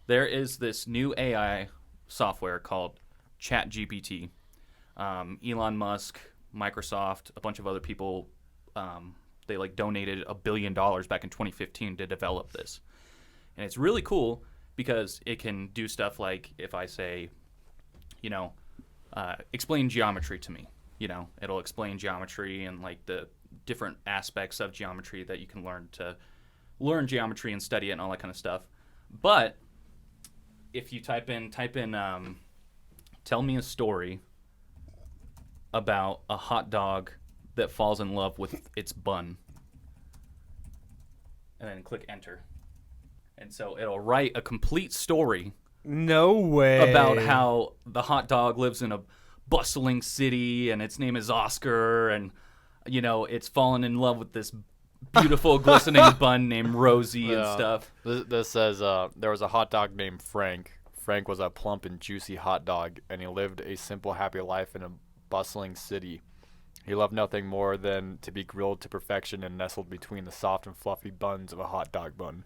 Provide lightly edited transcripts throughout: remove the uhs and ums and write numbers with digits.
there is this new AI software called Chat GPT. Elon Musk, Microsoft, a bunch of other people, they like donated $1 billion back in 2015 to develop this. And it's really cool because it can do stuff like if I say, explain geometry to me. It'll explain geometry and like the different aspects of geometry that you can learn to learn geometry and study it and all that kind of stuff. But if you type in, tell me a story about a hot dog that falls in love with its bun, and then click enter. And so it'll write a complete story. No way. About how the hot dog lives in a bustling city and its name is Oscar, and it's fallen in love with this beautiful glistening bun named Rosie and stuff. This says there was a hot dog named Frank. Frank was a plump and juicy hot dog, and he lived a simple, happy life in a bustling city. He loved nothing more than to be grilled to perfection and nestled between the soft and fluffy buns of a hot dog bun.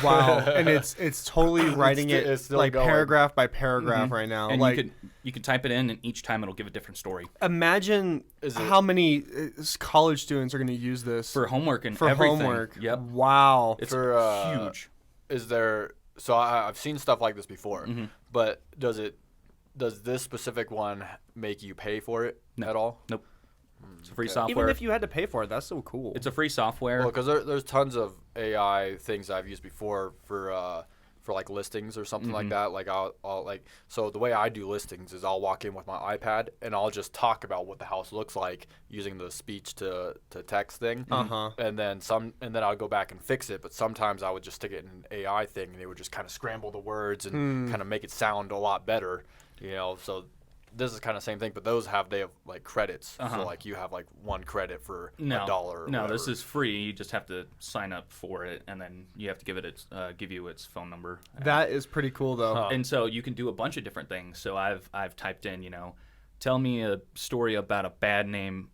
Wow. And it's totally writing it's like going. Paragraph by paragraph right now. And like you could type it in, and each time it'll give a different story. Imagine how many college students are going to use this for homework and everything. Homework. Yep. Wow. It's huge. Is there? So I've seen stuff like this before, but does this specific one make you pay for it at all? Nope. It's a free software. Even if you had to pay for it, that's so cool. It's a free software. Well, because there's tons of AI things I've used before for like listings or something like that. Like I'll so the way I do listings is I'll walk in with my iPad and I'll just talk about what the house looks like using the speech to text thing. And then I'll go back and fix it. But sometimes I would just stick it in an AI thing and it would just kind of scramble the words and kind of make it sound a lot better. So this is kind of the same thing, but they have like credits. So like you have like 1 credit for $1 or No, whatever. this is free. You just have to sign up for it, and then you have to give you its phone number. That is pretty cool though. And so you can do a bunch of different things. So I've typed in, tell me a story about a bad man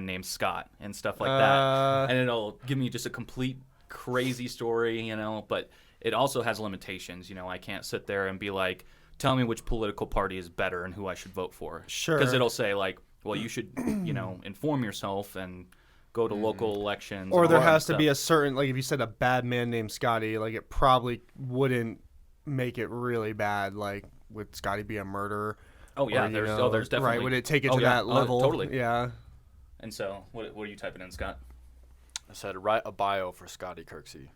named Scott and stuff like that, and it'll give me just a complete crazy story, But it also has limitations. I can't sit there and be like, tell me which political party is better and who I should vote for. Sure. Because it'll say like, well, you should, inform yourself and go to local elections. Or there has to be a certain, like if you said a bad man named Scotty, like it probably wouldn't make it really bad. Like would Scotty be a murderer? Oh yeah, there's definitely. Right, would it take it to that level? Totally. Yeah. And so, what are you typing in, Scott? I said write a bio for Scotty Kirksey.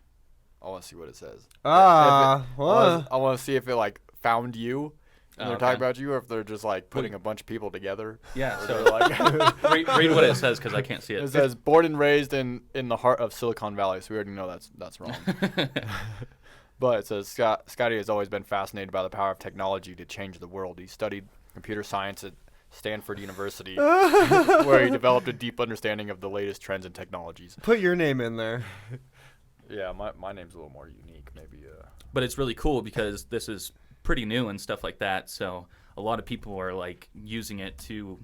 I want to see what it says. I want to see if it like found you and they're talking about you, or if they're just like putting a bunch of people together. Yeah. So like, read what it says because I can't see it. It says born and raised in the heart of Silicon Valley. So we already know that's wrong. But it says Scotty has always been fascinated by the power of technology to change the world. He studied computer science at Stanford University, where he developed a deep understanding of the latest trends and technologies. Put your name in there. Yeah, my name's a little more unique, maybe. But it's really cool because this is pretty new and stuff like that. So a lot of people are like using it to,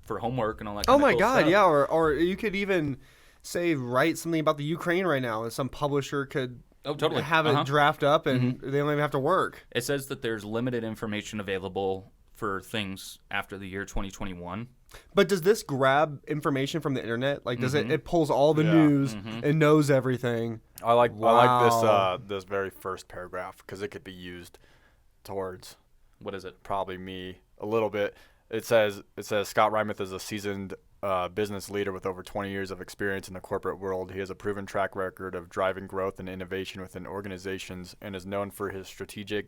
for homework and all that kind of Oh my cool God, stuff. yeah. Or you could even say write something about the Ukraine right now, and some publisher could totally have it draft up, and they don't even have to work. It says that there's limited information available for things after the year 2021. But does this grab information from the internet? Like, does it pulls all the news and knows everything? I like this very first paragraph because it could be used towards, what is it? Probably me a little bit. It says Scott Reinmuth is a seasoned business leader with over 20 years of experience in the corporate world. He has a proven track record of driving growth and innovation within organizations and is known for his strategic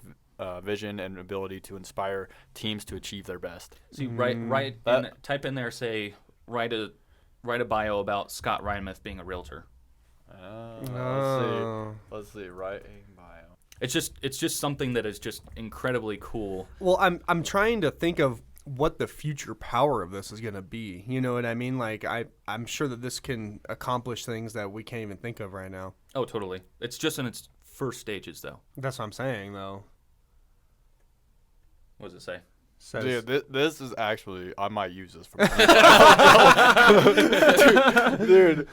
vision and ability to inspire teams to achieve their best. So you type in there, say, write a bio about Scott Reinmuth being a realtor. Let's see, writing bio. It's just something that is just incredibly cool. Well, I'm trying to think of what the future power of this is going to be. You know what I mean? Like I'm sure that this can accomplish things that we can't even think of right now. Oh, totally. It's just in its first stages, though. That's what I'm saying, though. What does it say? Dude, this is actually, I might use this for dude.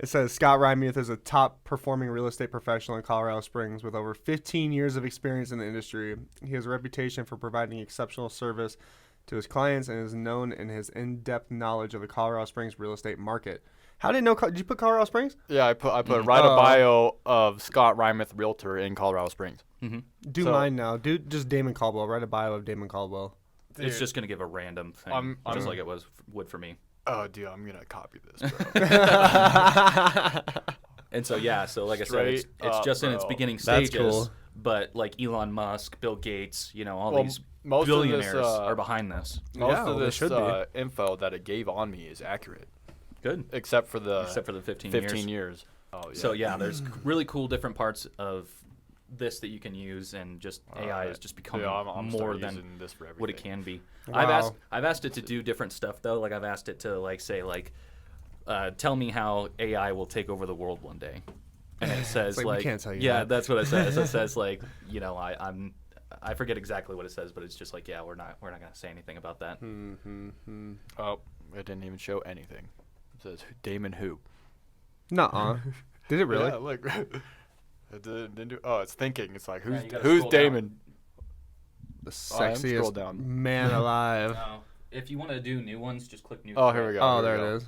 It says Scott Reinmuth is a top performing real estate professional in Colorado Springs with over 15 years of experience in the industry. He has a reputation for providing exceptional service to his clients and is known in his in-depth knowledge of the Colorado Springs real estate market. How did you know? Did you put Colorado Springs? Yeah, I put write a bio of Scott Reinmuth Realtor in Colorado Springs. Do mine now. Do just Damon Caldwell. Write a bio of Damon Caldwell. Dude, It's just gonna give a random thing, just like it would for me. oh, dude, I'm gonna copy this, bro. And so like I said, it's Straight just up, in its bro. beginning That's stages. cool. But like Elon Musk, Bill Gates, all Well, these most of this, billionaires are behind this. Most Yeah, of well, they this should be. info that it gave on me is accurate, Good, except for the 15 years. Oh, yeah. So there's really cool different parts of this that you can use, and just AI is just becoming I'm more starting than using this for everything. what it can be. Wow. I've asked it to do different stuff though. Like I've asked it to tell me how AI will take over the world one day, and it says It's like, we can't tell you yeah, that. that's what it says. It says I forget exactly what it says, but it's just like we're not gonna say anything about that. Oh, it didn't even show anything. It says Damon who? Nuh-uh. Did it really? Yeah, look. It didn't do. Oh, it's thinking. It's like you gotta who's scroll down. Damon? The I am scroll sexiest down. man alive. Now, if you want to do new ones, just click new. Oh, here we go. Oh, here there we go. it is.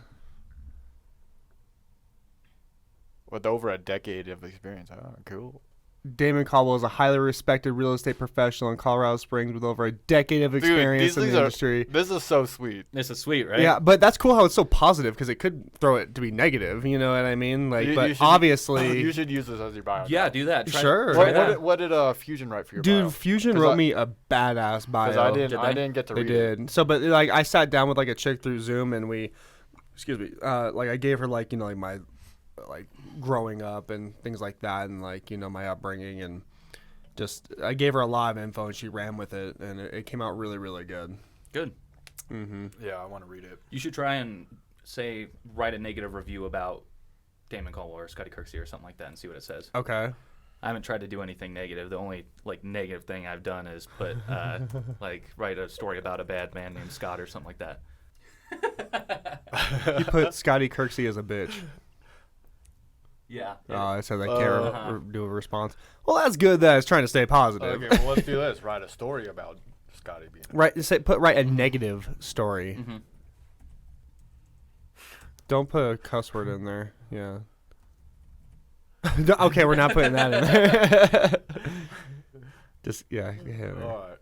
With over a decade of experience. Oh, cool. Damon Caldwell is a highly respected real estate professional in Colorado Springs with over a decade of experience Dude, in the industry. This is so sweet. This is sweet, right? Yeah, but that's cool how it's so positive because it could throw it to be negative. You know what I mean? Like, You but should- obviously, you should use this as your bio. Yeah, do that. Sure. Try What, that. what did Fusion write for your bio? dude, Fusion 'Cause wrote I- me a badass bio. Because Did they? I didn't get to They read it. did. So, but like, I sat down with like a chick through Zoom, and we, excuse me, like I gave her like like my, like growing up and things like that, and like my upbringing, and just I gave her a lot of info, and she ran with it, and it came out really, really good. Good. Yeah, I want to read it. You should try and write a negative review about Damon Caldwell or Scotty Kirksey or something like that and see what it says. Okay. I haven't tried to do anything negative. The only negative thing I've done is put write a story about a bad man named Scott or something like that. You put Scotty Kirksey as a bitch. Yeah. I said I can't do a response. Well, that's good that it's trying to stay positive. Okay, well, let's do this. Write a story about Scotty being. Write a negative story. Mm-hmm. Don't put a cuss word in there. Yeah. Okay, we're not putting that in there. Just yeah. All right.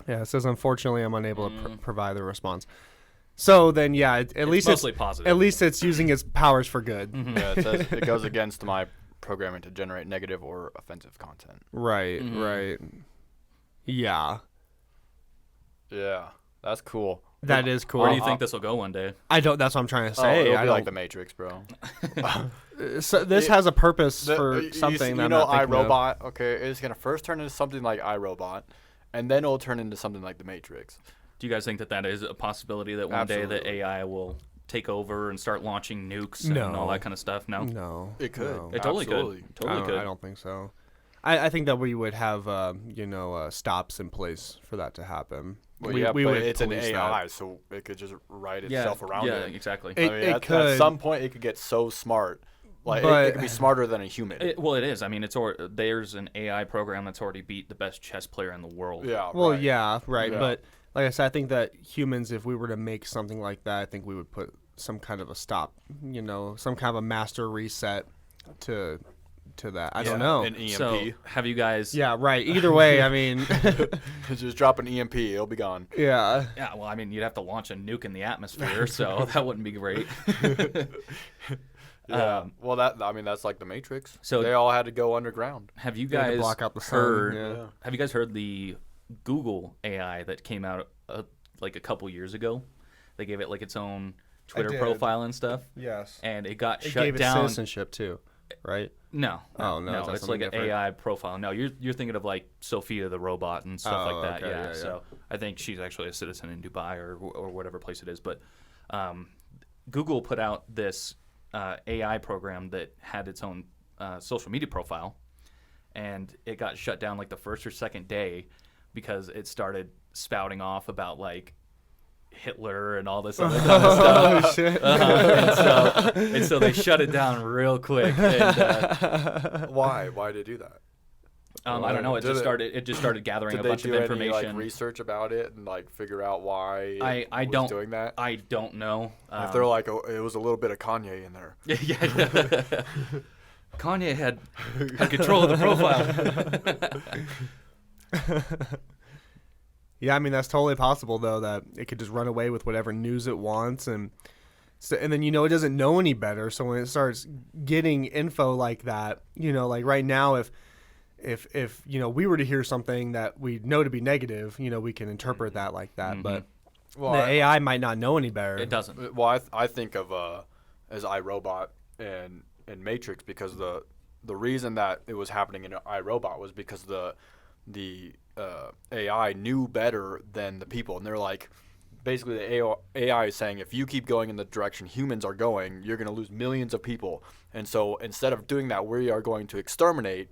Yeah, it says unfortunately I'm unable to provide the response. So then, yeah, at least mostly positive. At least it's using its powers for good. Yeah, it says it goes against my programming to generate negative or offensive content. Right, right. Yeah, Yeah, that's cool. that is cool. Where do you think this will go one day? I don't. That's what I'm trying to Oh, say. it'll I be don't. like the Matrix, bro. So this has a purpose for you something. that you I'm know, not thinking of. iRobot. Okay, it's gonna first turn into something like iRobot, and then it'll turn into something like the Matrix. Do you guys think that is a possibility that one day the Absolutely. AI will take over and start launching nukes No. and all that kind of stuff? No. No, It could. no. It totally Absolutely. could. Totally could. I don't think so. I think that we would have stops in place for that to happen. Well, we yeah, we but would it's an police AI, so it could just write itself around yeah, it. exactly. It- I mean, at could. some point, it could get so smart. Like, But- it could be smarter than a human. It is. I mean, there's an AI program that's already beat the best chess player in the world. Yeah. Well, right. yeah, right. Yeah. But like I said, I think that humans, if we were to make something like that, I think we would put some kind of a stop. Some kind of a master reset to that. I don't know. An EMP. So, have you guys? Yeah, right. Either way, I mean, Just drop an EMP, it'll be gone. yeah. Yeah. Well, I mean, you'd have to launch a nuke in the atmosphere, so that wouldn't be great. Yeah. Well, that's like the Matrix. So- they all had to go underground. Have you They had to guys block out the sun, heard? yeah. Have you guys heard the Google AI that came out like a couple years ago? They gave it like its own Twitter did. profile and stuff, Yes. and it got It shut gave it down. citizenship too, right? No. Oh, no, that's it's something like an different. AI profile. No, you're thinking of like Sophia the robot and stuff Oh, like that. okay, Yeah. yeah. So I think she's actually a citizen in Dubai or whatever place it is. But Google put out this AI program that had its own social media profile, and it got shut down like the first or second day because it started spouting off about like Hitler and all this other kind of stuff. Oh shit! And so they shut it down real quick. And, Why? Why did they do that? I don't know. It just started gathering a Did they bunch do of any information. like research about it and like figure out why I it was don't doing that? I don't know. If they're like, oh, it was a little bit of Kanye in there. Yeah. Kanye had control of the profile. Yeah, I mean that's totally possible though that it could just run away with whatever news it wants, and then it doesn't know any better. So when it starts getting info like that, like right now, if we were to hear something that we know to be negative, we can interpret that like that. But the AI might not know any better. It doesn't. Well, I think of as iRobot and Matrix, because the reason that it was happening in iRobot was because the AI knew better than the people, and they're like, basically the AI is saying, if you keep going in the direction humans are going, you're going to lose millions of people. And so instead of doing that, we are going to exterminate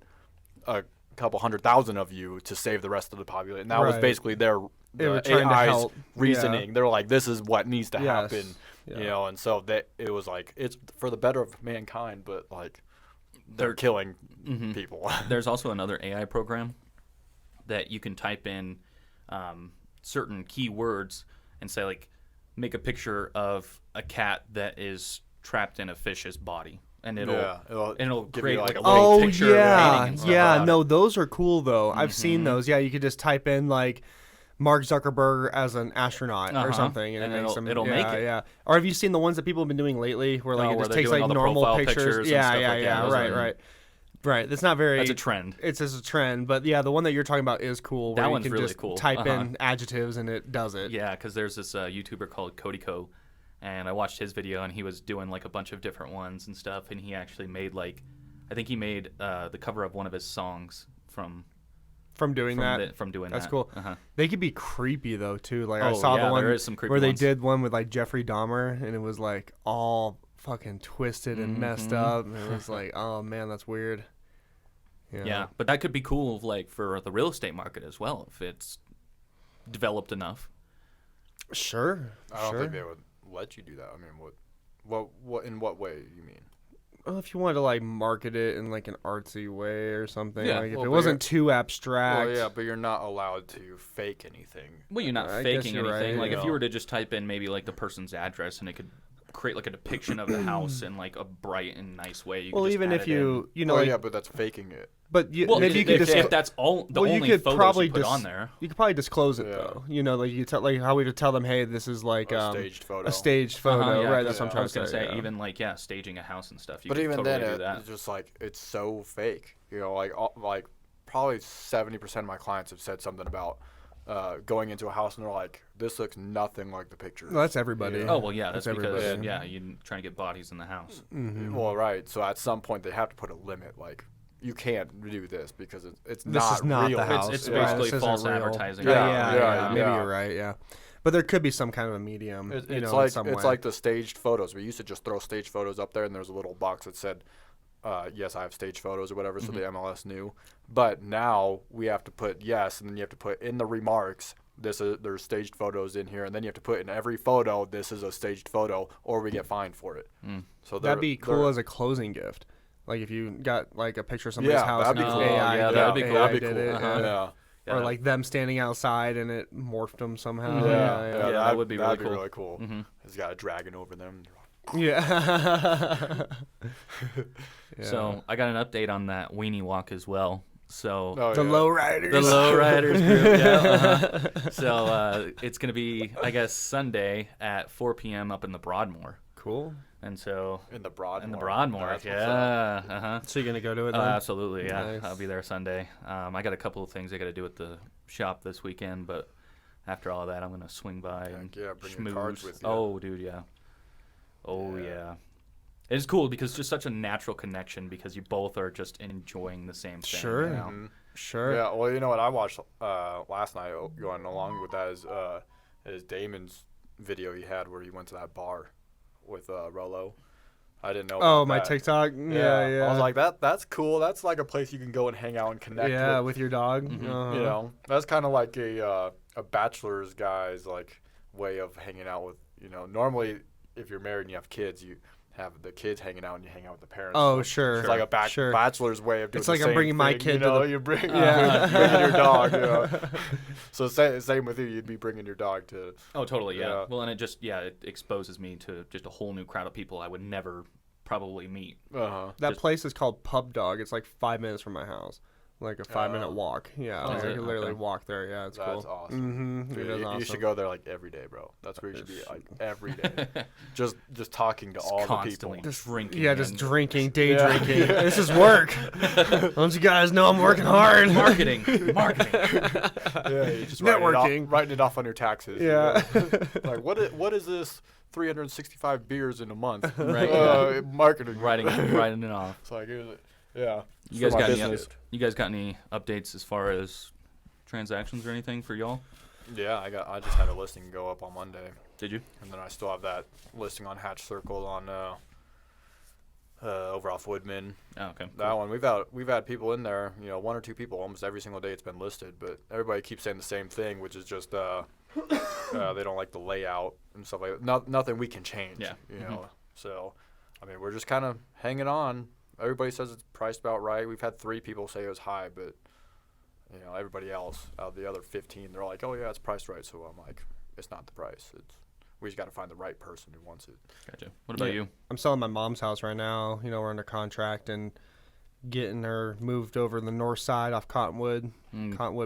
a couple 100,000 of you to save the rest of the population. And that was basically They were the trying to AI's help. reasoning. Yeah. They're like, this is what needs to happen, Yeah. and so it was like, it's for the better of mankind, but like they're killing people. There's also another AI program that you can type in certain keywords and say, like, make a picture of a cat that is trapped in a fish's body, and it'll give create you like a little little picture of the painting and stuff. yeah. No, those are cool though. I've seen those. Yeah, you could just type in like Mark Zuckerberg as an astronaut or something, and it'll make it. Yeah. Or have you seen the ones that people have been doing lately, where like it where just they're takes doing like all the normal profile pictures? pictures and Yeah, stuff yeah, like yeah. that. Right. That's not very. That's a trend. It's just a trend, but yeah, the one that you're talking about is cool. That where one's you can really just cool. Type in adjectives and it does it. Yeah, because there's this YouTuber called Cody Co, and I watched his video, and he was doing like a bunch of different ones and stuff, and he actually made I think he made the cover of one of his songs from doing that. From doing That's that. cool. They could be creepy though too. Like I Oh, saw yeah, the one there is some creepy where they ones. did one with like Jeffrey Dahmer, and it was like all fucking twisted and messed up. And it was like, oh man, that's weird. Yeah, but that could be cool, like for the real estate market as well, if it's developed enough. Sure. I don't think they would let you do that. I mean, what in what way you mean? Well, if you wanted to like market it in like an artsy way or something, Yeah, like if well, it but wasn't too abstract. Well, yeah, but you're not allowed to fake anything. Well, you're not I guess faking you're anything. right, Like if yeah. you were to just type in maybe like the person's address, and it could create like a depiction of the house in like a bright and nice way. You Well, could just even add if it you know, Well, like, yeah, but that's faking it. but well, maybe you could if, just if that's all the only you could photos probably you put on there. You could probably disclose it Yeah. though. Like you tell like how we would tell them, hey, this is like A staged photo. A staged photo, Yeah, right? That's what I'm I trying was to gonna say, yeah. even like staging a house and stuff. You But could even totally then, do that. it's just like it's so fake. Like probably 70% of my clients have said something about going into a house and they're like, "This looks nothing like the picture." Well, that's everybody. Yeah. Oh well, yeah, that's because everybody. you're trying to get bodies in the house. Well, right. So at some point they have to put a limit. Like, you can't do this because it's This not is not real. the house. It's Yeah, basically this isn't false real. advertising. Yeah. Maybe you're right. Yeah, but there could be some kind of a medium. It's in like some it's way. like the staged photos. We used to just throw staged photos up there, and there's a little box that said, "Yes, I have staged photos" or whatever, so the MLS knew. But now we have to put yes, and then you have to put in the remarks, there's staged photos in here, and then you have to put in every photo, this is a staged photo, or we get fined for it. So That'd be cool as a closing gift. Like if you got like a picture of somebody's Yeah, house, that'd and be it's cool. AI, Yeah, that'd be cool. AI That'd be did cool. it, Yeah. Yeah, or like them standing outside and it morphed them somehow. Yeah, that would be really that'd cool. be really cool. He's got a dragon over them. Yeah. So I got an update on that weenie walk as well. So The lowriders. the lowriders group. Yeah. So it's gonna be, I guess, Sunday at 4 p.m. up in the Broadmoor. Cool. And so In the Broadmoor. in the Broadmoor, That's what's up. yeah. So you're gonna go to it? Oh, Then? absolutely, yeah. Nice. I'll be there Sunday. I got a couple of things I got to do at the shop this weekend, but after all that, I'm gonna swing by and yeah, bring your cards schmooze. with you. Oh, dude, yeah. Oh, yeah. It's cool because it's just such a natural connection because you both are just enjoying the same thing. Sure. You know? Sure. Yeah, well, you know what I watched last night going along with that is Damon's video he had where he went to that bar with Rolo. I didn't know Oh, about my that. TikTok. Yeah. I was like, that's cool. That's like a place you can go and hang out and connect with your dog. You know, that's kind of like a bachelor's guy's like way of hanging out with, normally if you're married and you have kids, you have the kids hanging out and you hang out with the parents. Oh, So sure. It's like a bachelor's way of doing it's like the I'm same bringing my thing, kid to the... you bring, Yeah. bringing your dog, So same with you. You'd be bringing your dog to... Oh, totally, yeah. Well, and it exposes me to just a whole new crowd of people I would never probably meet. That place is called Pub Dog. It's like 5 minutes from my house. Like a 5-minute walk. Yeah, like I can literally walk there. Yeah, it's cool. That's awesome. Mm-hmm. Dude, you should go there like every day, bro. That's where you should be like every day. just talking to all the people. Just drinking. Yeah, just drinking, day drinking. This is work. Don't you guys know I'm working hard? Marketing. Yeah, you're just networking. Writing it off on your taxes. Yeah. Like what is this? 365 beers in a month. Right. Marketing. Writing it off. It's like, yeah. You guys got any updates as far as transactions or anything for y'all? Yeah, I just had a listing go up on Monday. Did you? And then I still have that listing on Hatch Circle on over off Woodman. Oh, okay. That one we've had people in there, 1 or 2 people almost every single day it's been listed, but everybody keeps saying the same thing, which is just they don't like the layout and stuff like that. Nothing we can change. Yeah. So, I mean, we're just kind of hanging on. Everybody says it's priced about right. We've had 3 people say it was high, but everybody else out of the other 15, they're like, "Oh yeah, it's priced right." So I'm like, "It's not the price. We just got to find the right person who wants it." Gotcha. What about you? I'm selling my mom's house right now. We're under contract and getting her moved over to the north side off Cottonwood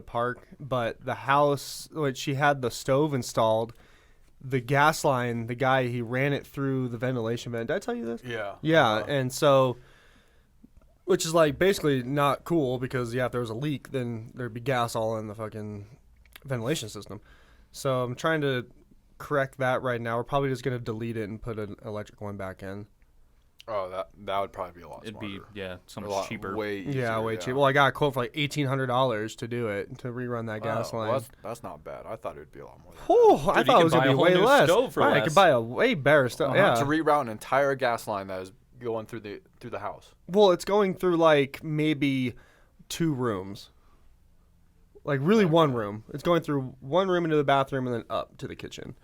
Park. But the house, which she had the stove installed, the gas line, the guy, he ran it through the ventilation vent. Did I tell you this? Yeah. Yeah, and so, which is like basically not cool because, if there was a leak, then there'd be gas all in the fucking ventilation system. So I'm trying to correct that right now. We're probably just going to delete it and put an electric one back in. Oh, that would probably be a lot smarter. It'd be, so much cheaper. Way easier, yeah, way cheaper. Well, I got a quote for like $1,800 to do it, to rerun that gas line. Well, that's not bad. I thought it would be a lot more. I thought it was going to be way less. I could buy a way better stove. Yeah. To reroute an entire gas line that is going through the house. Well, it's going through like maybe 2 rooms. Like really one room. It's going through one room into the bathroom and then up to the kitchen.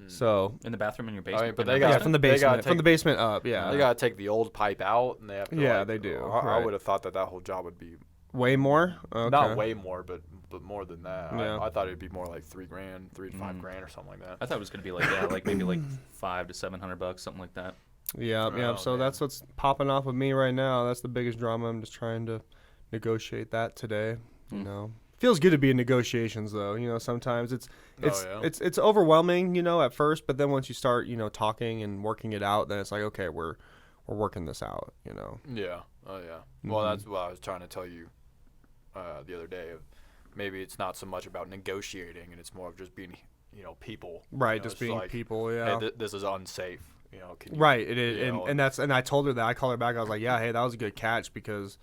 So in the bathroom in your basement. But they got from the basement up. Yeah, they got to take the old pipe out, and they have to. Yeah, they do. I would have thought that whole job would be way more. Okay. Not way more, but more than that. Yeah. I thought it'd be more like $3,000, $3 to $5,000 or something like that. I thought it was gonna be like maybe like $500 to $700, something like that. Yeah. So that's what's popping off with me right now. That's the biggest drama. I'm just trying to negotiate that today. Feels good to be in negotiations though. Sometimes it's overwhelming, at first, but then once you start, talking and working it out, then it's like, okay, we're working this out, Yeah. Oh yeah. Well, that's what I was trying to tell you the other day. Maybe it's not so much about negotiating, and it's more of just being, people. Right, just being like, people. Yeah. Hey, this is unsafe. Right. It is, and I told her that. I called her back. I was like, yeah, hey, that was a good catch because.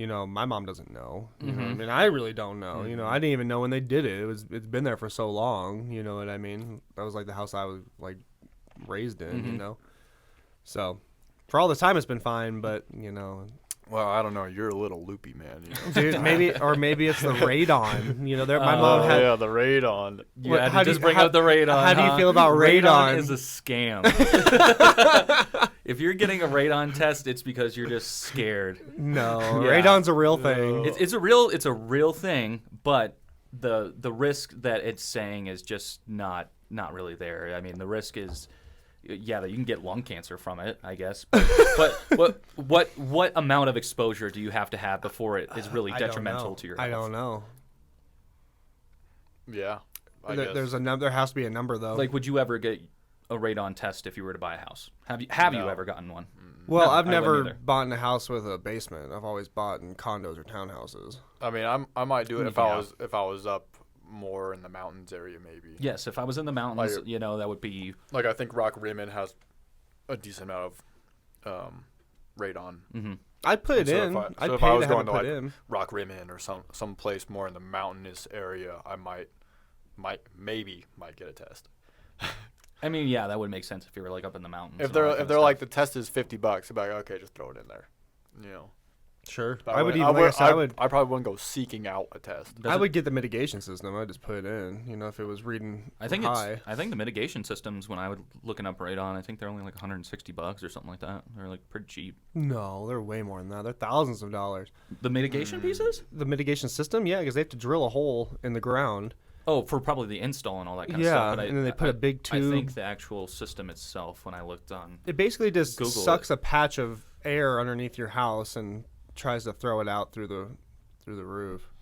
My mom doesn't know. And I really don't know. I didn't even know when they did it. It's been there for so long. You know what I mean? That was like the house I was like raised in. So for all this time, it's been fine. But Well, I don't know. You're a little loopy, man. Dude, maybe it's the radon. My mom had the radon. Yeah, how just bring up the radon. How do you feel about radon? Radon is a scam. If you're getting a radon test, it's because you're just scared. No, radon's a real thing. It's a real thing, but the risk that it's saying is just not really there. I mean, the risk is. Yeah, that you can get lung cancer from it, I guess. But what amount of exposure do you have to have before it is really detrimental to your health? I don't know. Yeah, there's a number. There has to be a number though. Like, would you ever get a radon test if you were to buy a house? Have you ever gotten one? Well, No, I've I never wouldn't either. bought in a house with a basement. I've always bought in condos or townhouses. I mean, I might do it if I was up more in the mountains area, maybe. Yes, if I was in the mountains, that would be. Like, I think Rock Reinmuth has a decent amount of radon. Mm-hmm. I'd put it in. I'd pay to have it put in. Rock Reinmuth or some place more in the mountainous area, I might get a test. I mean, yeah, that would make sense if you were like up in the mountains. If they're like the test is $50, I'd be like, okay, just throw it in there. Sure. But I would even, like I said, I probably wouldn't go seeking out a test. I would get the mitigation system. I'd just put it in. You know, if it was reading I think high. I think the mitigation systems, when I would looking up radon, I think they're only like $160 or something like that. They're like pretty cheap. No, they're way more than that. They're thousands of dollars. The mitigation pieces? The mitigation system, yeah, because they have to drill a hole in the ground. Oh, for probably the install and all that kind of Yeah, stuff. But and then they put a big tube. I think the actual system itself, when I looked on, It basically just Google sucks a patch of air underneath your house and tries to throw it out through the roof.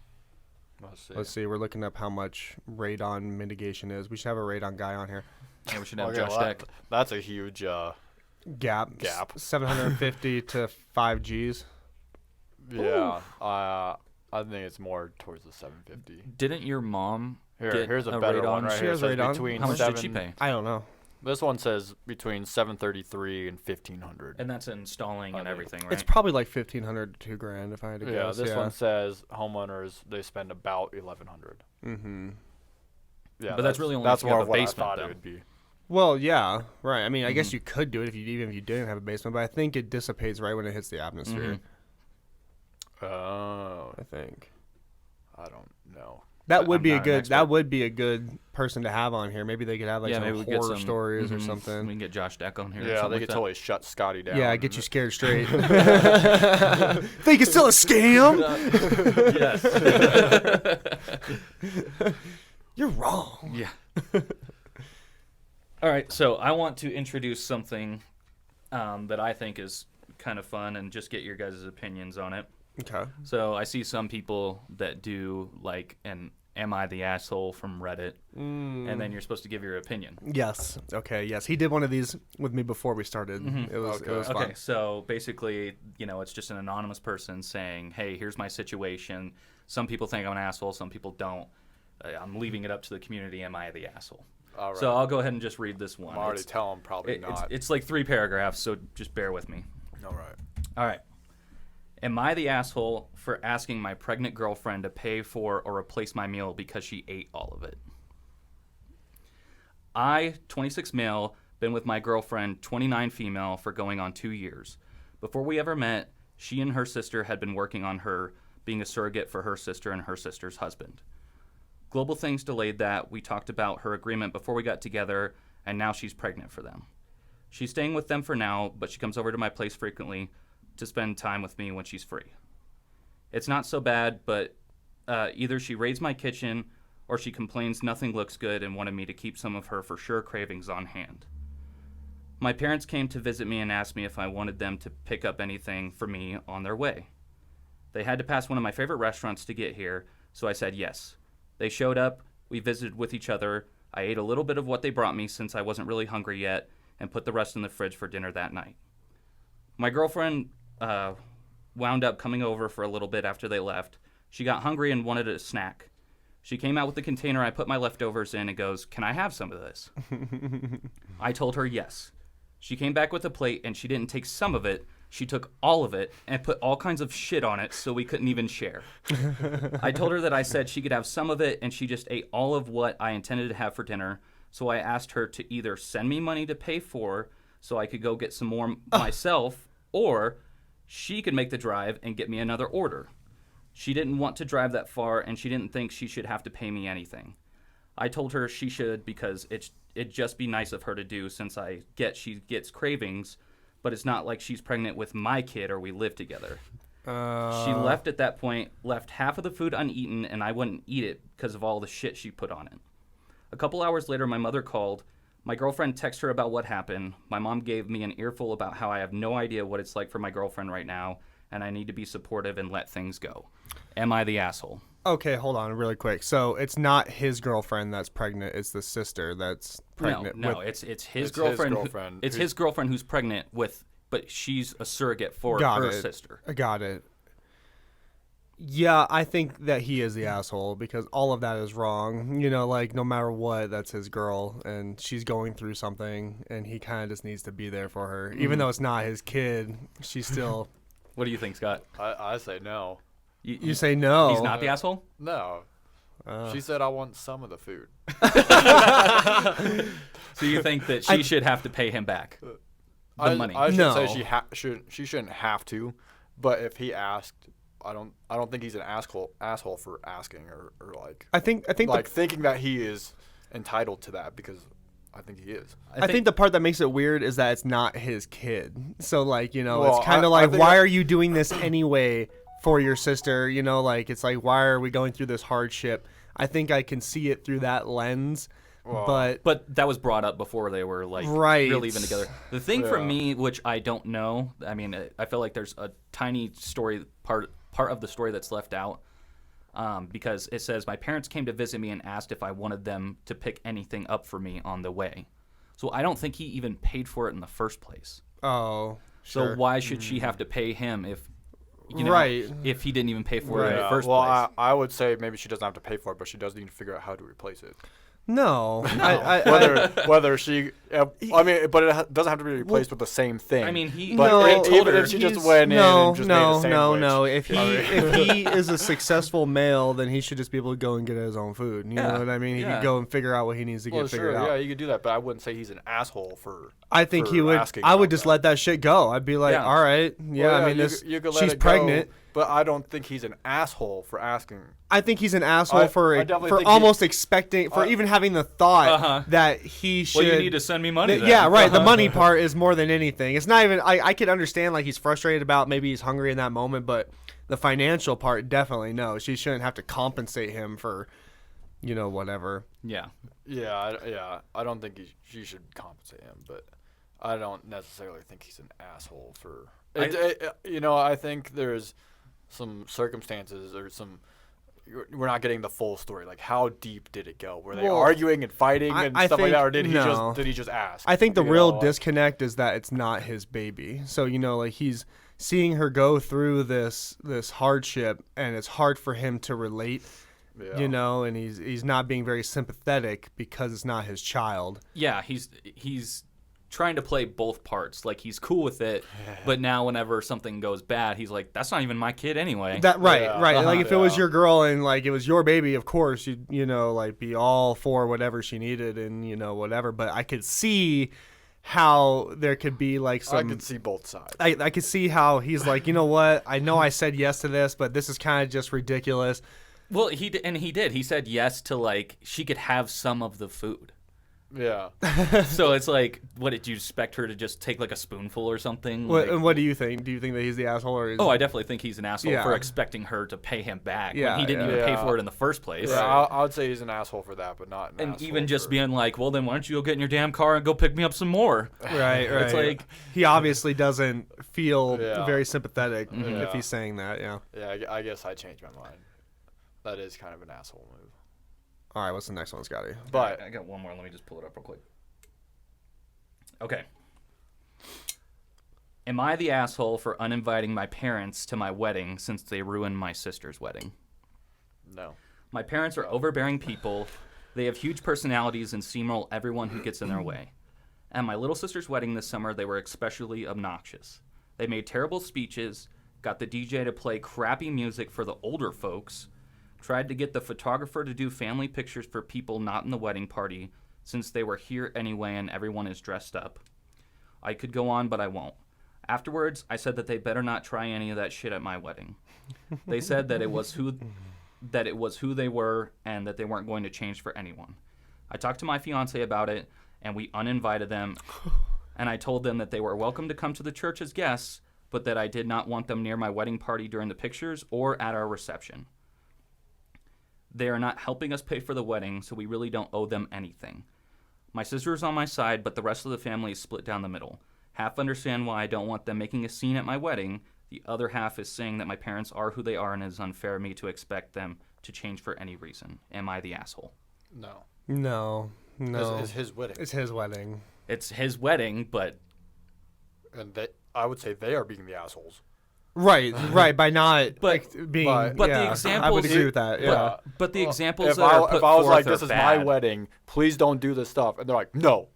Let's see. We're looking up how much radon mitigation is. We should have a radon guy on here. yeah, we should have Okay, Josh well, Deck. that's a huge Gap. 750 to 5 Gs. yeah. I think it's more towards the 750. Didn't your mom get Here's a better radon? one right She here. has It says radon. between How much did she seven- pay? I don't know. This one says between 733 and 1500. And that's installing and I mean, everything, right? It's probably like 1,500 to $2,000 if I had to Yeah, guess. this one says homeowners they spend about 1100. Mm-hmm. Yeah, But that's really only that's if you have more a of what basement, I thought though. it would be. Well, yeah, right. I mean, I guess Mhm. you could do it even if you didn't have a basement, but I think it dissipates right when it hits the atmosphere. Oh, I think I don't know. that would I'm be a not an good. expert. That would be a good person to have on here. Maybe they could have like yeah, some maybe we get horror some stories or mhm. We something. can get Josh Deck on here. or Yeah, something they like could that. totally shut Scotty down. Yeah, get you scared straight. Think it's still a scam? Yes. You're wrong. Yeah. All right, so I want to introduce something that I think is kind of fun and just get your guys' opinions on it. Okay. So I see some people that do like an "Am I the asshole?" from Reddit, and then you're supposed to give your opinion. Yes. Okay. Yes, he did one of these with me before we started. Mhm. It was fun. Okay, so basically, it's just an anonymous person saying, "Hey, here's my situation. Some people think I'm an asshole. Some people don't. I'm leaving it up to the community. Am I the asshole?" All right. So I'll go ahead and just read this one. I'm already telling probably not. It's like 3 paragraphs, so just bear with me. All right. All right. Am I the asshole for asking my pregnant girlfriend to pay for or replace my meal because she ate all of it? I, 26 male, been with my girlfriend, 29 female, for going on 2 years. Before we ever met, she and her sister had been working on her being a surrogate for her sister and her sister's husband. Global things delayed that. We talked about her agreement before we got together, and now she's pregnant for them. She's staying with them for now, but she comes over to my place frequently to spend time with me when she's free. It's not so bad, but either she raids my kitchen or she complains nothing looks good and wanted me to keep some of her for sure cravings on hand. My parents came to visit me and asked me if I wanted them to pick up anything for me on their way. They had to pass one of my favorite restaurants to get here, so I said yes. They showed up, we visited with each other, I ate a little bit of what they brought me since I wasn't really hungry yet, and put the rest in the fridge for dinner that night. My girlfriend wound up coming over for a little bit after they left. She got hungry and wanted a snack. She came out with the container I put my leftovers in and goes, "Can I have some of this?" I told her yes. She came back with a plate and she didn't take some of it. She took all of it and put all kinds of shit on it so we couldn't even share. I told her that I said she could have some of it and she just ate all of what I intended to have for dinner. So I asked her to either send me money to pay for so I could go get some more myself, or she could make the drive and get me another order. She didn't want to drive that far and she didn't think she should have to pay me anything. I told her she should because it'd just be nice of her to do since she gets cravings, but it's not like she's pregnant with my kid or we live together. She left at that point, left half of the food uneaten, and I wouldn't eat it because of all the shit she put on it. A couple hours later, my mother called. My girlfriend texted her about what happened. My mom gave me an earful about how I have no idea what it's like for my girlfriend right now, and I need to be supportive and let things go. Am I the asshole? Okay, hold on really quick. So it's not his girlfriend that's pregnant. It's the sister that's pregnant. No, with... it's his girlfriend. It's his girlfriend who's pregnant with, but she's a surrogate for her sister. I got it. Yeah, I think that he is the asshole because all of that is wrong. Like no matter what, that's his girl and she's going through something and he kind of just needs to be there for her. Even though it's not his kid, she's still... What do you think, Scott? I say no. You say no. He's not the asshole? No. She said I want some of the food. So you think that she should have to pay him back the money? I should No. say she shouldn't have to, But if he asked, I don't think he's an asshole for asking or like. I think like thinking that he is entitled to that, because I think he is. I think the part that makes it weird is that it's not his kid. So like, Well, it's kind of I like, think why that- are you doing this anyway for your sister? Like, it's like, why are we going through this hardship? I think I can see it through that lens. Well, But that was brought up before they were like Right. really even together. The thing for Yeah. me, which I don't know, I mean, I feel like there's a tiny story part of the story that's left out, because it says my parents came to visit me and asked if I wanted them to pick anything up for me on the way. So I don't think he even paid for it in the first place. Oh, So sure. why should she have to pay him if Right. if he didn't even pay for it in the yeah, first well, place? I would say maybe she doesn't have to pay for it, but she does need to figure out how to replace it. No. Whether she, I mean, but it doesn't have to be replaced with the same thing. I mean, he But No, told even her if she just He's- went in no, and just no, made a sandwich. no. If he is a successful male, then he should just be able to go and get his own food. You Yeah, know what I mean? He yeah. can go and figure out what he needs to get Well, figured sure, out. yeah, you could do that, but I wouldn't say he's an asshole for. I think for he would. asking I would about just that. let that shit go. I'd be like, Yeah. all right, yeah. Well, I mean, you could let she's it go, pregnant. but I don't think he's an asshole for asking. I think he's an asshole I for definitely for think almost expecting, for I- even having the thought Uh-huh. that he should. well, you need to send me money. Then. Yeah, right. The money part is more than anything. It's not even. I could understand like he's frustrated about maybe he's hungry in that moment, but the financial part definitely no. She shouldn't have to compensate him for, whatever. Yeah. Yeah. I don't think she should compensate him, but I don't necessarily think he's an asshole for. I think there's some circumstances or some. We're not getting the full story. Like, how deep did it go? Were they Well, arguing and fighting and I stuff like think- that, or did no. he just ask? I think the You real know? disconnect is that it's not his baby. So like he's seeing her go through this hardship, and it's hard for him to relate. Yeah. And he's not being very sympathetic because it's not his child. Yeah, he's trying to play both parts. Like, he's cool with it, but now whenever something goes bad, he's like, that's not even my kid anyway. That right. Yeah. Like if it was Yeah. your girl and like it was your baby, of course you'd like be all for whatever she needed and whatever. But I could see how there could be like some. I could see both sides. I could see how he's like, you know what? I know I said yes to this, but this is kind of just ridiculous. Well, he did. He said yes to, like, she could have some of the food. Yeah. So it's like, what, did you expect her to just take like a spoonful or something? What, Like, and what do you think? Do you think that he's the asshole or is? oh, I definitely think he's an asshole Yeah. for expecting her to pay him back Yeah, when he didn't even yeah. pay for it in the first place. Yeah, I would say he's an asshole for that, but not an And asshole even just for- being like, well, then why don't you go get in your damn car and go pick me up some more? Right. It's like, He obviously doesn't feel Yeah. very sympathetic if Yeah. he's saying that. Yeah. Yeah, I guess I changed my mind. That is kind of an asshole move. All right. What's the next one, Scotty? But I got one more. Let me just pull it up real quick. Okay. Am I the asshole for uninviting my parents to my wedding since they ruined my sister's wedding? no. My parents are overbearing people. They have huge personalities and steamroll everyone who gets in their way. At my little sister's wedding this summer, they were especially obnoxious. They made terrible speeches, got the DJ to play crappy music for the older folks, tried to get the photographer to do family pictures for people not in the wedding party since they were here anyway and everyone is dressed up. I could go on, but I won't. Afterwards, I said that they better not try any of that shit at my wedding. They said that it was who they were and that they weren't going to change for anyone. I talked to my fiance about it and we uninvited them, and I told them that they were welcome to come to the church as guests, but that I did not want them near my wedding party during the pictures or at our reception. They are not helping us pay for the wedding, so we really don't owe them anything. My sister is on my side, but the rest of the family is split down the middle. Half understand why I don't want them making a scene at my wedding. The other half is saying that my parents are who they are and it is unfair of me to expect them to change for any reason. Am I the asshole? No. No. It's his wedding. It's his wedding. It's his wedding, but And I would say they are being the assholes. Right. By not But- being. but the yeah, I would examples- agree with that. Yeah. but the examples If that are I put was forth like, are this is bad. my wedding, please don't do this stuff, and they're like, no.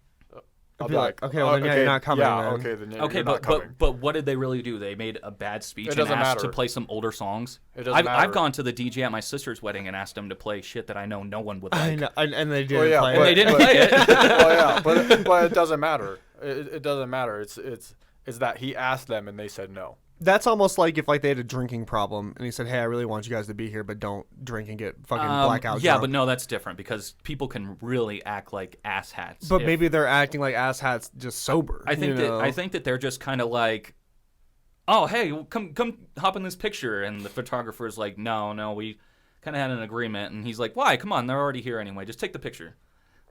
I'll be like, okay, well, then yeah, you're not coming Yeah, then. okay, then you're Okay, not coming. but what did they really do? They made a bad speech It and doesn't asked matter. to play some older songs. It doesn't matter. I've gone to the DJ at my sister's wedding and asked him to play shit that I know no one would like. I know, and they did Well, yeah, play And it. they didn't play it. Well, yeah, but it doesn't matter. It doesn't matter. It's that he asked them and they said no. That's almost like if like they had a drinking problem and he said, "Hey, I really want you guys to be here, but don't drink and get fucking blackout Yeah, drunk." but no, that's different because people can really act like asshats. But maybe they're acting like asshats just sober. I think that they're just kind of like, oh, hey, come hop in this picture, and the photographer's like, no, we kind of had an agreement, and he's like, why? Come on, they're already here anyway. Just take the picture.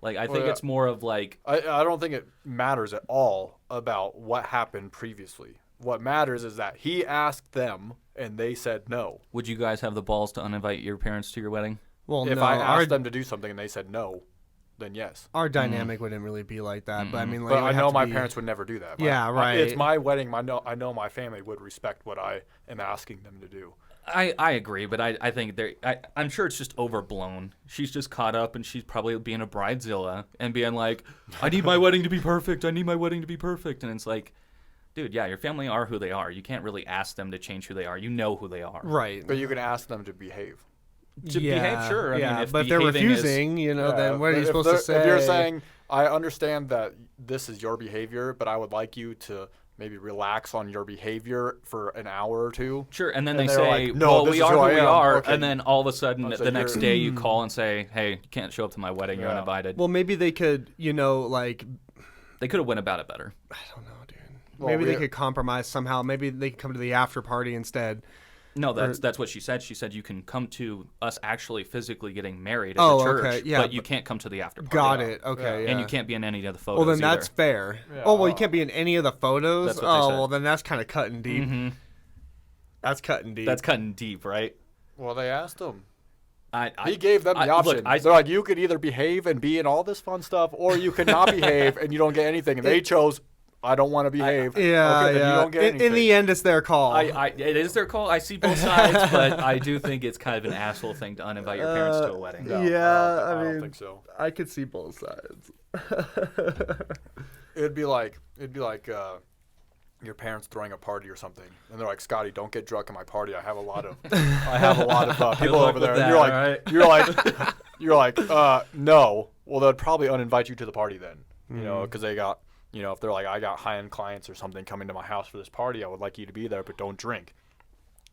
Like, I think it's more of like, I don't think it matters at all about what happened previously. What matters is that he asked them and they said no. would you guys have the balls to uninvite your parents to your wedding? Well, If no, I asked them to do something and they said no, then yes. our dynamic wouldn't really be like that. But I mean, like, But it would I have know to my be- parents would never do that. Yeah, right. It's my wedding. I know my family would respect what I am asking them to do. I agree, but I think I'm sure it's just overblown. She's just caught up, and she's probably being a bridezilla and being like, I need my wedding to be perfect. I need my wedding to be perfect. And it's like, dude, yeah, your family are who they are. You can't really ask them to change who they are. You know who they are. Right. But you can ask them to behave. To behave, sure. I yeah, mean, if but if they're behaving refusing, then what are you If supposed to say? If you're saying, I understand that this is your behavior, but I would like you to maybe relax on your behavior for an hour or two. Sure, and then And they they're say, like, "No, well, this we is are who who I we am." are, Okay. and then all of a sudden, So the next you're- day you call and say, hey, you can't show up to my wedding, you're Yeah. uninvited. well, maybe they could, like, They could have went about it better. I don't know, dude. Well, Maybe they we- could compromise somehow. Maybe they could come to the after party instead. No, that's what she said. She said you can come to us actually physically getting married at Oh, the church, okay, yeah, but you can't come to the after party. Got it. Okay, yeah. And you can't be in any of the photos Well, then either. that's fair. Yeah, Oh, well, you can't be in any of the photos? That's what they said. Well, then that's kind of cutting deep. Mm-hmm. That's cutting deep. That's cutting deep, right? Well, they asked him. I He gave them the option. Look, They're like, you could either behave and be in all this fun stuff, or you could not behave and you don't get anything. And they chose, I don't want to behave. Yeah, okay, then yeah. you don't get anything. In the end, it's their call. it is their call. I see both sides, but I do think it's kind of an asshole thing to uninvite your parents to a wedding. No, Yeah, I I don't mean- think so. I could see both sides. It'd be like your parents throwing a party or something, and they're like, Scotty, don't get drunk at my party. I have a lot of people luck over with there. that, And you're like, alright? you're like, no. Well, they'd probably uninvite you to the party then, because they got, if they're like, I got high-end clients or something coming to my house for this party, I would like you to be there, but don't drink.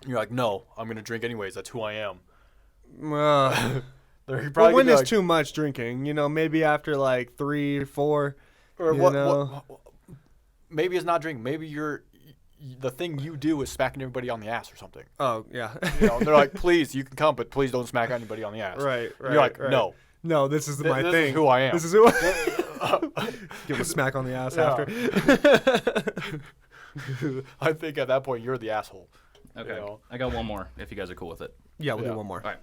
And you're like, no, I'm gonna drink anyways. That's who I am. They're But probably when gonna be is like, too much drinking? Maybe after like 3 or 4. or you what, know? maybe it's not drinking. Maybe the thing you do is smacking everybody on the ass or something. Oh, yeah. They're like, please, you can come, but please don't smack anybody on the ass. Right. And you're like, right. no. No, this is my this thing. is who I am. This is who Give a smack on the ass Yeah. after. I think at that point you're the asshole. Okay, You know? I got one more. If you guys are cool with it. Yeah, we'll Yeah. do one more. All right.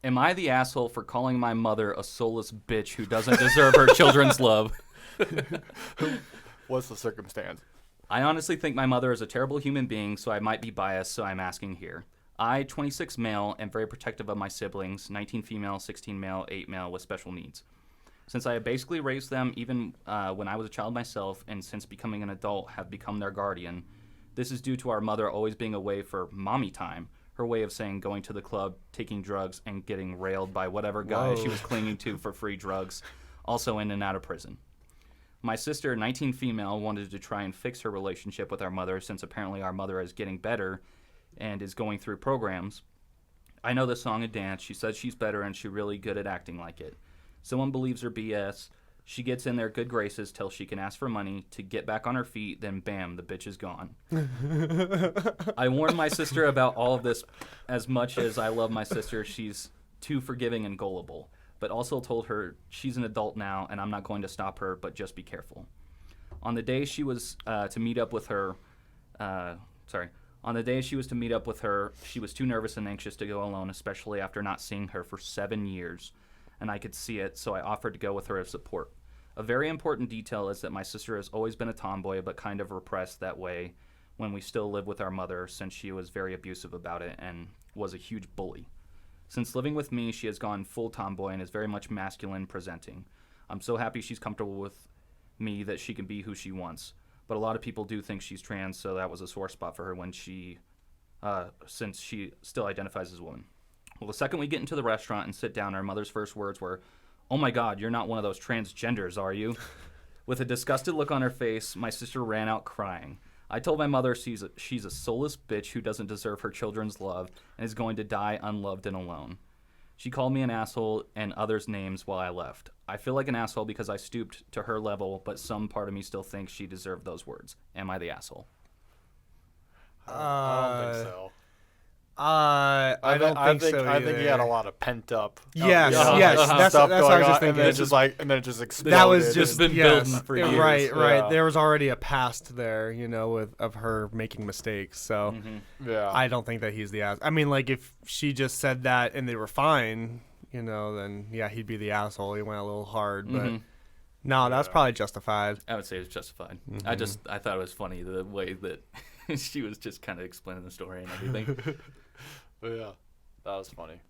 Am I the asshole for calling my mother a soulless bitch who doesn't deserve her children's love? What's the circumstance? I honestly think my mother is a terrible human being, so I might be biased, so I'm asking here. I, 26 male, am very protective of my siblings, 19 female, 16 male, 8 male with special needs. Since I have basically raised them even when I was a child myself, and since becoming an adult have become their guardian, this is due to our mother always being away for mommy time, her way of saying going to the club, taking drugs, and getting railed by whatever guy she was clinging to for free drugs, also in and out of prison. My sister, 19 female, wanted to try and fix her relationship with our mother since apparently our mother is getting better and is going through programs. I know the song and dance. She says she's better and she's really good at acting like it. Someone believes her BS. She gets in their good graces till she can ask for money to get back on her feet, then bam, the bitch is gone. I warned my sister about all of this. As much as I love my sister, she's too forgiving and gullible, but also told her she's an adult now and I'm not going to stop her, but just be careful. On the day she was to meet up with her, she was too nervous and anxious to go alone, especially after not seeing her for 7 years, and I could see it, so I offered to go with her as support. A very important detail is that my sister has always been a tomboy, but kind of repressed that way when we still live with our mother, since she was very abusive about it and was a huge bully. Since living with me, she has gone full tomboy and is very much masculine presenting. I'm so happy she's comfortable with me that she can be who she wants. But a lot of people do think she's trans, so that was a sore spot for her when since she still identifies as a woman. Well, the second we get into the restaurant and sit down, our mother's first words were, "Oh my God, you're not one of those transgenders, are you?" With a disgusted look on her face, my sister ran out crying. I told my mother she's a soulless bitch who doesn't deserve her children's love and is going to die unloved and alone. She called me an asshole and others' names while I left. I feel like an asshole because I stooped to her level, but some part of me still thinks she deserved those words. Am I the asshole? I don't think so. I don't think so. I think he had a lot of pent up. Yes, yes. That's what I was just thinking. And then it just exploded. That was just been building for years. Right. Yeah. There was already a past there, of her making mistakes. So Yeah. I don't think that he's the ass. I mean, like if she just said that and they were fine, then yeah, he'd be the asshole. He went a little hard, but no, that's probably justified. I would say it's justified. I thought it was funny the way that she was just kind of explaining the story and everything. Yeah, that was funny.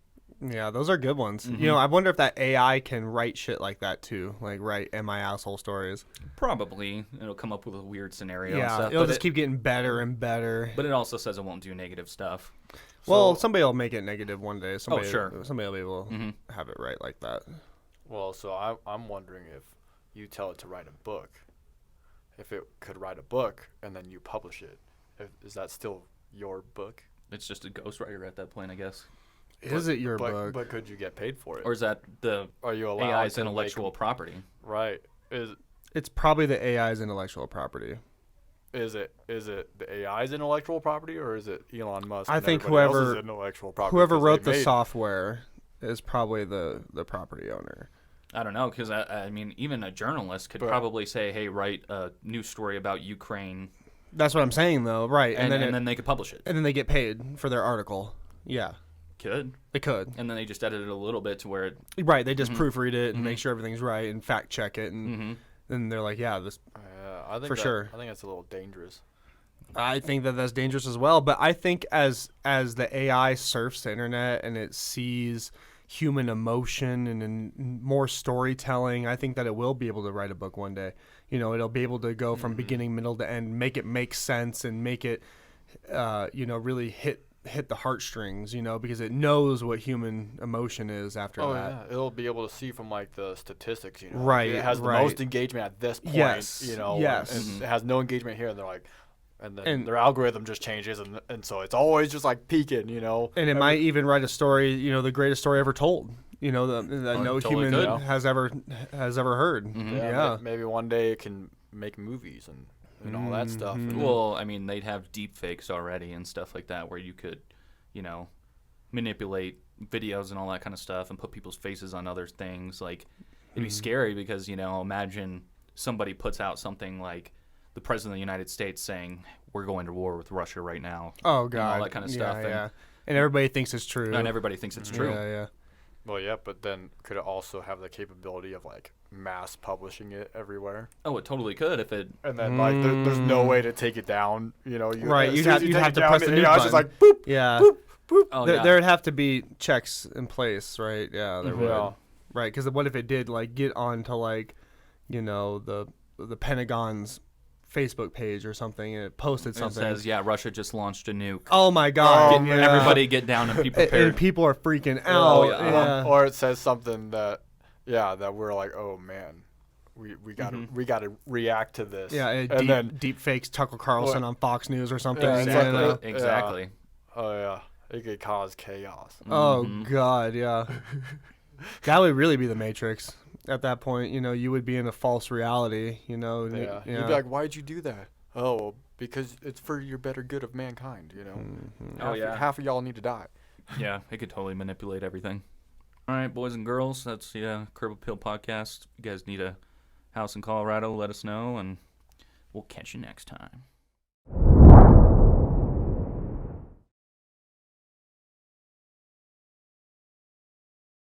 Yeah, those are good ones. I wonder if that AI can write shit like that too, like write "Am I asshole" stories. Probably it'll come up with a weird scenario. Yeah, and stuff, it'll just keep getting better and better. But it also says it won't do negative stuff. Well, somebody will make it negative one day. Somebody will be able to have it right like that. Well, so I'm wondering if you tell it to write a book, if it could write a book and then you publish it, is that still your book? It's just a ghostwriter at that point, I guess. Is it your book? But could you get paid for it? Or is that the Are you allowed AI's to intellectual property? Right. It's probably the AI's intellectual property. Is it the AI's intellectual property, or is it Elon Musk? I and think everybody else's intellectual property, whoever 'cause wrote they the made- software is probably the property owner. I don't know, because I mean, even a journalist could probably say, "Hey, write a news story about Ukraine." That's what I'm saying, though, right? And then they could publish it. And then they get paid for their article. Yeah, Could. they could. And then they just edit it a little bit to where it. Right, they just proofread it and make sure everything's right and fact check it, and then they're like, yeah, this. I think sure. I think that's a little dangerous. I think that that's dangerous as well. But I think as the AI surfs the internet and it sees human emotion and more storytelling, I think that it will be able to write a book one day. It'll be able to go from beginning, middle to end, make it make sense and make it, really hit the heartstrings, because it knows what human emotion is after that. Yeah, it'll be able to see from like the statistics, Right, It has the most engagement at this point, Yes, yes. and it has no engagement here, and they're like, and then their algorithm just changes, and so it's always just like peaking, And it might even write a story, the greatest story ever told, that no totally human could. has ever heard. Yeah. Maybe one day it can make movies and all that stuff. And Well, I mean, they'd have deep fakes already and stuff like that where you could, manipulate videos and all that kind of stuff and put people's faces on other things. Like, it'd be scary because, imagine somebody puts out something like the President of the United States saying, we're going to war with Russia right now. Oh, God. And all that kind of stuff. Yeah. And everybody thinks it's true. And everybody thinks it's true. Yeah. Well, yeah, but then could it also have the capability of like mass publishing it everywhere? Oh, it totally could if it. And then like there's no way to take it down. Right, as you'd soon as have you to take it down, press the the nuke AI's just button. like boop, Yeah. boop, boop. Oh, There would have to be checks in place, right? Yeah, there would. Yeah. Right, because what if it did like get onto like, the Pentagon's Facebook page or something and it posted It something. says, yeah, Russia just launched a nuke. Oh my God! man. Everybody get down and be prepared. And people are freaking out. yeah. Yeah. Or it says something that we're like, oh man, we gotta react to this. Yeah, and then deep fakes Tucker Carlson on Fox News or something. Yeah, Exactly. Yeah. Exactly. Oh yeah, it could cause chaos. Oh God, yeah. That would really be the Matrix. At that point, you would be in a false reality. Yeah. You'd be like, why'd you do that? Oh, because it's for your better good of mankind. Oh, yeah. Half of y'all need to die. Yeah, it could totally manipulate everything. All right, boys and girls, that's the Curb Appeal podcast. If you guys need a house in Colorado, let us know, and we'll catch you next time.